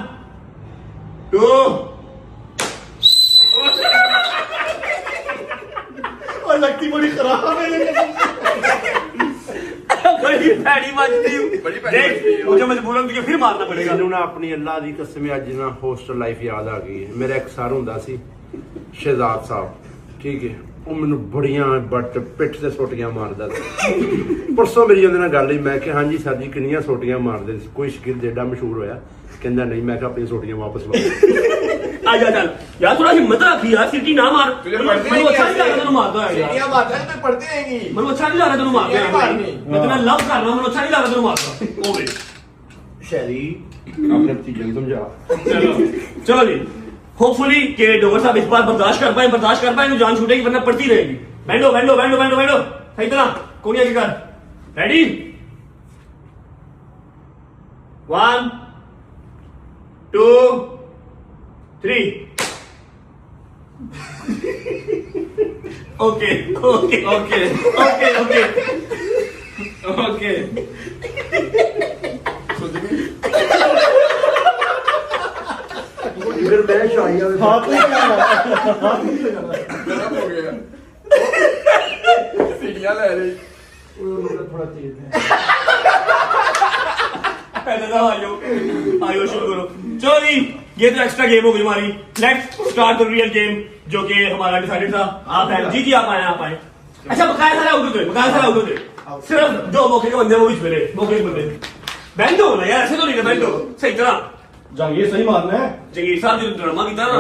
2
और लगती बड़ी खराब है
बड़ी भैड़ी बजती हूँ
बड़ी भैड़ी
देख
बजती है।
मुझे मजबूरन तुझे फिर मारना पड़ेगा
ਮੈਨੂੰ ਨਾ ਆਪਣੀ ਅੱਲਾ ਦੀ ਕਸਮ ਅੱਜ ਨਾ ਹੋਸਟਲ ਲਾਈਫ ਯਾਦ ਆ ਗਈ ਹੈ ਮੇਰਾ ਇੱਕ ਸਰ ਹੁੰਦਾ ਸੀ ਸ਼ਹਿਜ਼ਾਦ ਸਾਹਿਬ ਠੀਕ ਹੈ ਉਹ ਮੈਨੂੰ ਬੜੀਆਂ ਬੱਟ ਪਿੱਠ ਤੇ ਸੋਟੀਆਂ ਮਾਰਦਾ ਸੀ ਪਰਸੋਂ ਮੇਰੀ ਉਹਦੇ ਨਾਲ ਗੱਲ ਹੋਈ ਮੈਂ ਕਿਹਾ ਹਾਂਜੀ ਸਰ ਜੀ ਕਿੰਨੀਆਂ ਸੋਟੀਆਂ ਮਾਰਦੇ ਸੀ ਕੋਈ ਸ਼ਾਗਿਰਦ ਏਡਾ ਮਸ਼ਹੂਰ ਹੋਇਆ ਕਹਿੰਦਾ ਨਹੀਂ ਮੈਂ ਕਿਹਾ ਆਪਣੀ ਸੋਟੀਆਂ ਵਾਪਸ ਲਓ
आजा चल यार थोड़ा हिम्मत रखी यार सीटी ना मार
तुझे पढ़ते
मैं
नहीं
अच्छा नहीं
कैसे?
लग रहा तेनू मारता है यार
सीटियां मारता है तो पढ़ते रहेंगी
मैं अच्छा नहीं लग रहा तेनू मारता
सीटियां
है
नहीं
मैं तेरा लव कर रहा हूं मैं अच्छा नहीं लग रहा तेनू मारता ओए
ਸ਼ੈਰੀ ਆਪਣੇ ਭਤੀਜੇ ਨੂੰ ਸਮਝਾ
चलो जी होपफुली के डोगर साहब इस बार बर्दाश्त कर पाए जान छूटेगी वरना पड़ती रहेगी बैठो सही तरह कोनी आगे कर रेडी 1 2 3 ओके
फिर मैं शाही
हाथ नहीं लगाना
गरम हो गया सीटियां ले रही
थोड़ा तेज है
आयो शुरू करो चलो जी ये तो एक्स्ट्रा गेम हो गई हमारी let's start the real game जो कि हमारा डिसाइडेड था आप हैं जी आप आए अच्छा बकाया सारा आउट होते सिर्फ दो मौके के बंदे वो बीच मेरे मौके के बंदे बैंड हो ना यार ऐसे तो नहीं ना बैंड हो सही तरह
जंगीर सही मारना है
जगीर साहब जो ड्रामा किया ना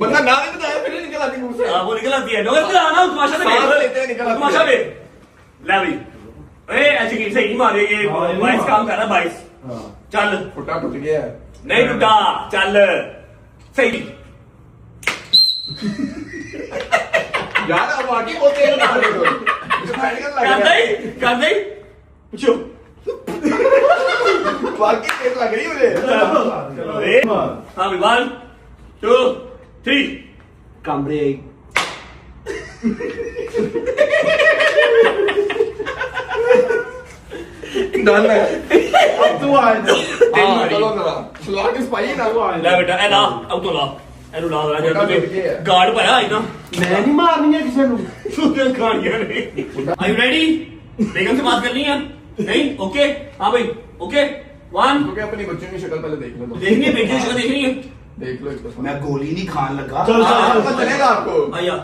बंदा नाम नहीं बताया फिर निकल आती मुंह से
वो निकल आती है डोगर पे आना तमाशा
सारा लेते हैं, निकल आती है।
तमाशा पे ले भाई ए ऐसे की सही नहीं मारे ये
हाँ, ये नहीं
22 काम कर रहा 22
हाँ।
चल
फुटा टूट गया है
नहीं टूटा चल सही
यार अब आगे बहुत तेज मार रहे हो मुझे पैनिक लग रहा है
कर दे पूछो
वाकई तेज लग रही है मुझे
चलो ए हाँ भाई 1 2 3
कमरे
डन है
अब तू आ जा
हाँ चलो जरा छलांग किस पाई ना
ਲੈ ਬੇਟਾ ਇਹ ਲਾ ਆਉ ਤੋਂ ਲਾ ਇਹਨੂੰ ਲਾ ਲਾ
ਬੇਟਾ ਡਿੱਗ ਗਿਆ।
ਗਾਰਡ ਪਾਇਆ ਇਦਾਂ
मैं नहीं मारनी है किसी को
सूरज खानियां ने आर यू रेडी बेगम से बात करनी है नहीं ओके हाँ भाई ओके 1
क्योंकि अपनी बच्चों की शक्ल पहले देख लो
देखनी है बेटी की शक्ल देखनी है
देख लो इसको
मैं गोली नहीं खान लगा
चल चल चल
पता चलेगा आपको
आया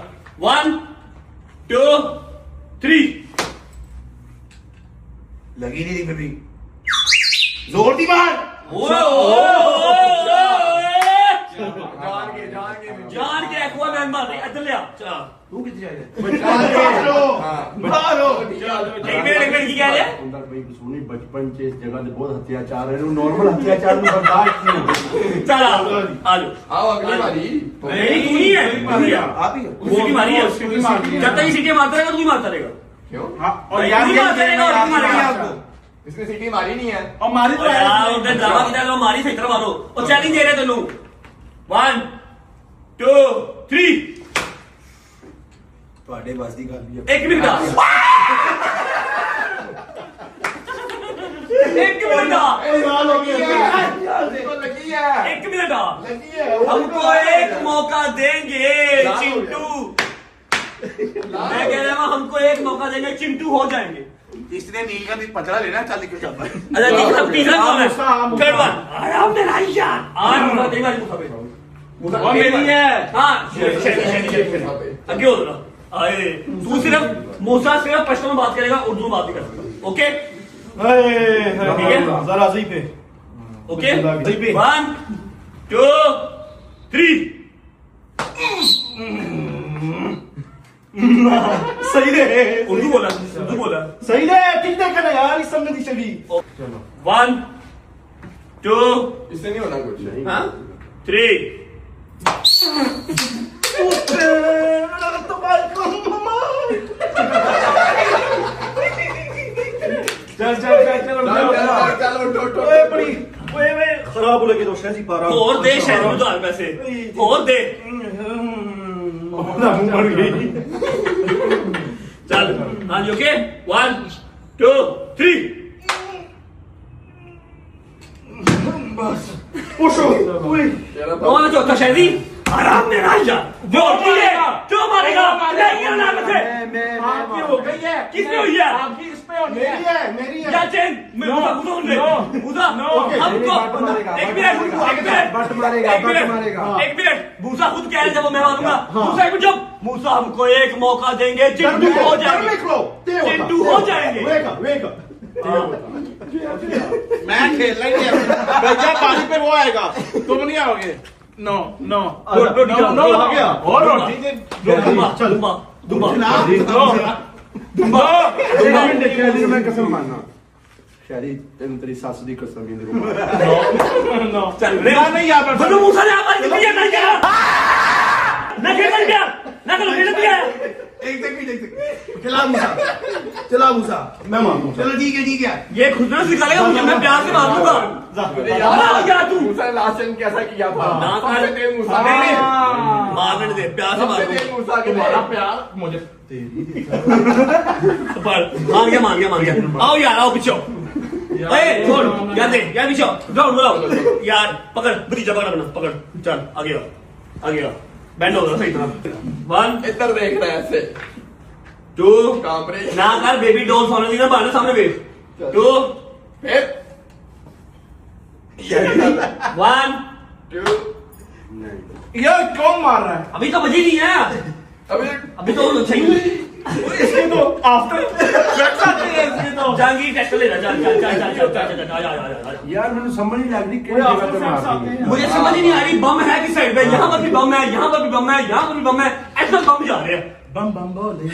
1 2 3
लगी नहीं रही बेबी जोर दी मार
जान के एक्वा मैन मार रही इधर ले आ चल
तू कितने जाएगा
मारो
एक मिनट की कह रहे हैं
अंदर भाई सोनी बचपन से इस जगह से बहुत अत्याचार है नॉर्मल अत्याचार में बर्दाश्त नहीं होता
चल आ जाओ
आओ अगली बारी
नहीं तू नहीं है तू ही है
आप ही
उसकी सीटी मारी है जब तक ये सीटी मारता रहेगा तू ही मारता रहेगा
क्यों
और
यार
यार
ये मारता रहेगा और तू मारेगा
आपको
इसने सीटी मारी नहीं है
और मारी तो
यार उधर ड्रामा की तरह मारी सही तरह मारो और चैलेंज दे रहे तेनू 1 2 3
ਤੁਹਾਡੇ ਬਸ ਦੀ ਗੱਲ ਵੀ ਹੈ
एक मिनट एक मिनट
लाल हो गया
इसको लगी है
एक मिनट
लगी है
हमको एक मौका देंगे चिंटू मैं कह रहा हूँ हमको एक मौका देंगे चिंटू हो जाएंगे
इसने नील का पतला लेना चल क्यों जाता है
अच्छा तीसरा कौन है
मूसा।
थर्ड वन आराम मेरा यार आज मूसा तेरी बारी मूसा पे मूसा
और मेरी है
हाँ शेरी आगे हो रहा आए तू सिर्फ मूसा सिर्फ पश्तो में बात करेगा उर्दू में बात नहीं कर सकता ओके ठीक है
जरा सही पे
ओके
सही पे
1 2 3
सही रे
उर्दू बोला
सही रे ठीक देखा ना यार इस संगति चली
1 2
इससे नहीं होना कुछ
हाँ 3
चल चल चल चल
चलो उठो
ओए बड़ी ओए वे खराब हो लगे तो शहजी पारा
और दे शहर में उधार पैसे और दे
मर गई
चल हाँ जी ओके 1 2 3
पुशो ओए
कौन है चौथा शहरी आराम में रह जा जो जो मारेगा नहीं ना मुझे
आपकी हो गई है
किसने हुई है
आपकी इस पे होनी है मेरी है
क्या चेन मैं भूसा हमको एक मिनट
बट मारेगा बट मारेगा
एक मिनट मूसा खुद कह रहे थे वो मैं मारूंगा मूसा एक मिनट चुप मूसा हमको एक मौका देंगे चिंटू हो जाएंगे चिंटू हो जाएंगे
मैं खेलना ही नहीं भैया पानी पे वो आएगा तुम नहीं आओगे नो नो नो आ गया और रोटी दे
चल दुमा
मैं कसम मानना शायरी तेरी सास दी कसम ही नहीं
चल
नहीं यहाँ पर
बनो मूसा ने हमारी दिया नहीं किया ना खेल दिया ना करो खेल दिया
एक सेकंड चला मूसा
मैं मारूंगा
चलो ठीक है
ये खुद ने सिखाएगा मुझे मैं प्यार से मारूंगा क्या तू
मूसा ने लास्ट टाइम कैसा किया था
ना कर
सबसे तेज मूसा
नहीं मारने दे प्यार से
सबसे तेज
मारूंगा
मूसा के
तुम्हारा
बाद
प्यार मुझे
मान गया आओ यार आओ पीछे छोड़ यार दे यार पीछे ग्राउंड बुलाओ यार पकड़ भतीजा पकड़ अपना पकड़ चल आगे आ बैंड होगा सही तरह 1
इधर देख रहा है ऐसे
2
कांप रहे
ना कर बेबी डॉल सोने दी ना बाहर सामने बेच 2
फिर
1
2
यार कौन मार रहा है
अभी तो बजी नहीं है
अभी
अभी तो सही
इसके तो आफ्टर फ्लैक्स आते हैं इसके तो
जहांगीर टेस्ट ले जा चल
यार मैंने समझ नहीं लग रही किस जगह पे मार रही है
मुझे समझ ही नहीं आ रही बम है किस साइड पे यहाँ पर भी बम है यहाँ पर भी बम है यहाँ पर भी बम है ऐसा बम जा रहे हैं
बम बम बोले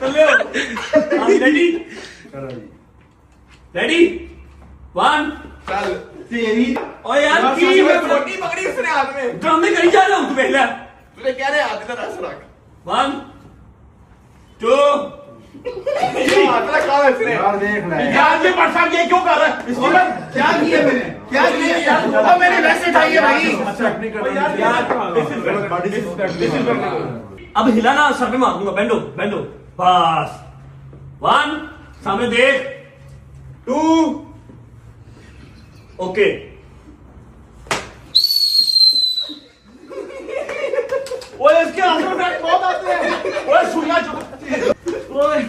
चलो रेडी रेडी 1
चल
तेरी
ओ यार की
रोटी पकड़ी उसने हाथ में
ड्रामे करी जा रहा हूँ तू पहले
तुझे कह रहे हाथ इधर ऐसे रख
1 2
हाथ रख कहाँ है इसने
यार देख ले
यार ये वर्षा ये क्यों कर रहा है इसकी
क्या किया मैंने क्या किया अब मैंने वैसे उठाई है भाई
अच्छा अपनी
अब हिलाना सर पे मार दूंगा बैंडो बस 1 सामने देख 2 ओके
ओए इसके आफ्टर इफेक्ट बहुत आते हैं। ओए सुइयां चुप ओए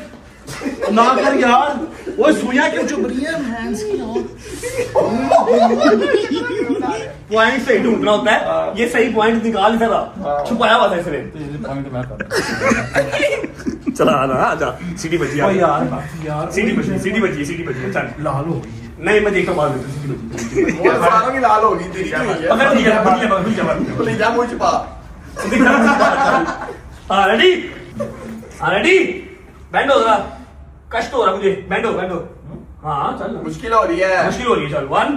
ना कर यार। ओए सुइयां क्यों चुभ रही है हैंड्स की
पॉइंट सही ढूंढना होता है। ये सही पॉइंट निकाल नहीं था, छुपाया हुआ था इसने। चला आना आजा। सीटी बजी
यार
सीटी बजी चल
लाल हो गई
नहीं मैं देखता हूँ बाद में सीटी बजी
वो सारों की लाल होगी तेरी क्या हुई है?
अगर ठीक है
ले जा मुझ पा
रेडी बैंड हो रहा कष्ट हो रहा मुझे बैंड हो हाँ चल
मुश्किल हो रही है।
मुश्किल हो रही है चल 1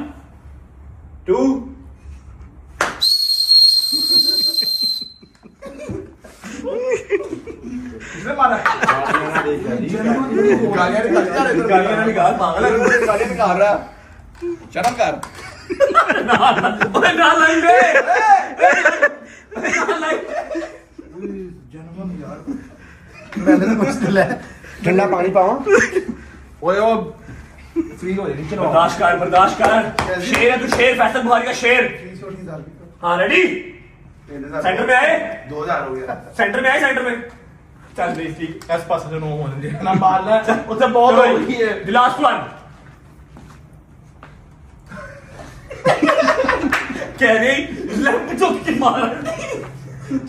2
इसने मारा
गालियां निकाल जा रहे
गालियां ना निकाल पागल है
गालियां निकाल रहा शर्म कर।
ओए ना लाइन पे ना लाइन
ठंडा पानी पावा
ओए ओ फ्री हो जाएगी चलो
बर्दाश्त कर शेर है तू शेर फैसल बुखारी का शेर हाँ रेडी सेंटर में आए
2000 हो गया।
सेंटर में चल बेस ठीक
इस पास से नो होने दे ना मार ले उससे बहुत हो गई है।
द लास्ट वन कह रही लेफ्ट चौक की मार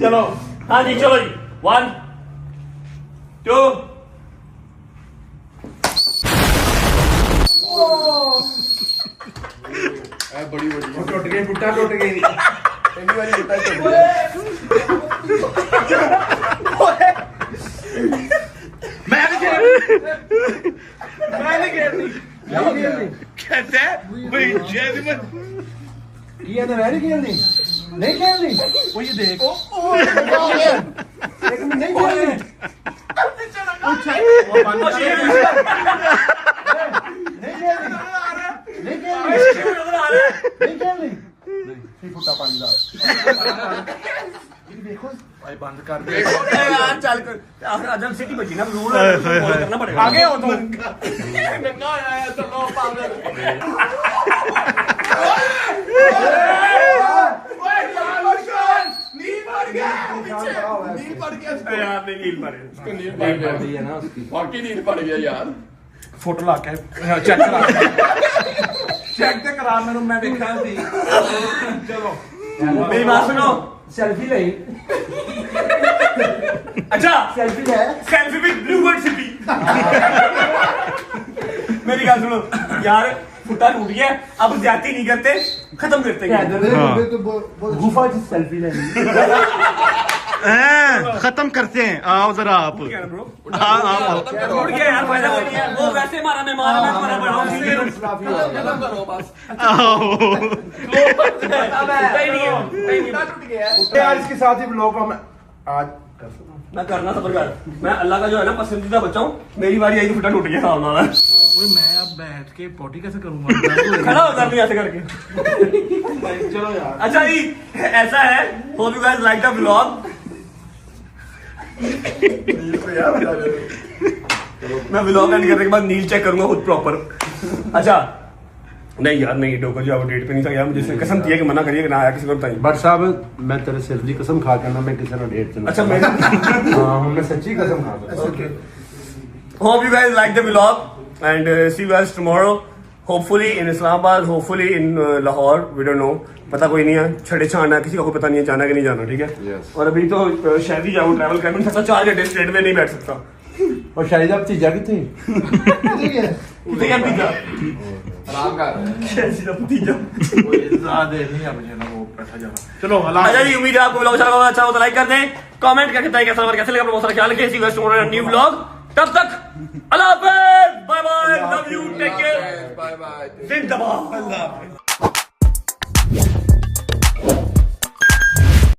चलो हाँ जी चलो जी 1 2
बड़ी
टूट गई बुट्टा टूट गई
पहली वाली बुट्टा टूट गया।
मैं नहीं खेलनी कहते हैं भाई जेन्युइन
किया ना मैं नहीं खेलनी
वो ये देख
लेकिन नहीं खेलनी
वो बंद कर
नहीं फुटा पानी दा
भाई बंद कर दे
यार चल जब सिटी बची ना रूल फॉलो करना पड़ेगा
आगे हो तुम
नंगा आया चलो पागल। नींद पड़ गया
यार नहीं नील मारे
नींद पड़ गया ना उसकी वाकई नींद पड़ गया यार।
फोटो ला के चेक करा चेक ते करा मैंने मैं देखा थी चलो
मेरी बात सुनो
सेल्फी ले
अच्छा
सेल्फी है
selfie with blue bird city मेरी बात सुनो यार फुटा टूट गया अब ज्यादती नहीं करते खत्म करते हैं
गुफा की सेल्फी लेनी
खत्म करते हैं आओ जरा आप
क्या ब्रो
आओ
टूट गया यार फायदा कोई नहीं है वो वैसे हमारा मेहमान है मैं तुम्हारा बड़ा हूं
खत्म करो बस।
आओ
नहीं है
टूट गया है।
यार इसके साथ ही ब्लॉग हम आज
मैं करना सबर कर मैं अल्लाह का जो है ना पसंदीदा बच्चा हूँ मेरी बारी आई तो फुटा टूट गया सामने वाला
ओए मैं अब बैठ के पोटी कैसे करूंगा
खड़ा होता नहीं ऐसे करके
चलो यार
अच्छा जी ऐसा है hope you guys like the vlog मैं व्लॉग एंड करने के बाद नील चेक करूंगा खुद प्रॉपर अच्छा नहीं यार नहीं डोकर जो डेट पे नहीं था यार मुझे इसने कसम दिया कि मना करिए कि ना आया किसी को बताइए
बट साहब मैं तेरे सिर की कसम खा करना मैं किसी ने डेट से
अच्छा मैं
हाँ मैं सच्ची कसम खा
okay hope you guys like the vlog and see you guys tomorrow hopefully in Islamabad hopefully in Lahore we don't know पता कोई नहीं है छड़े छाना किसी को पता नहीं है जाना कि नहीं जाना ठीक है
Yes.
और अभी तो शायद ही जाऊँ ट्रैवल कर नहीं सकता 4 घंटे स्ट्रेट में नहीं बैठ सकता
और शायद आप तीजा कितनी
कितने क्या भतीजा
आराम कर।
कैसी का भतीजा
ज्यादा नहीं है मुझे ना वो बैठा जाना चलो अल्लाह
अच्छा जी उम्मीद है आपको व्लॉग अच्छा हो तो लाइक कर दें कमेंट करके बताइए कैसा लगा कैसे लगा बहुत सारा ख्याल रखें सी वेस्ट न्यू व्लॉग तब तक अल्लाह हाफिज bye bye love you take care
bye bye.
जिंदाबाद अल्लाह हाफिज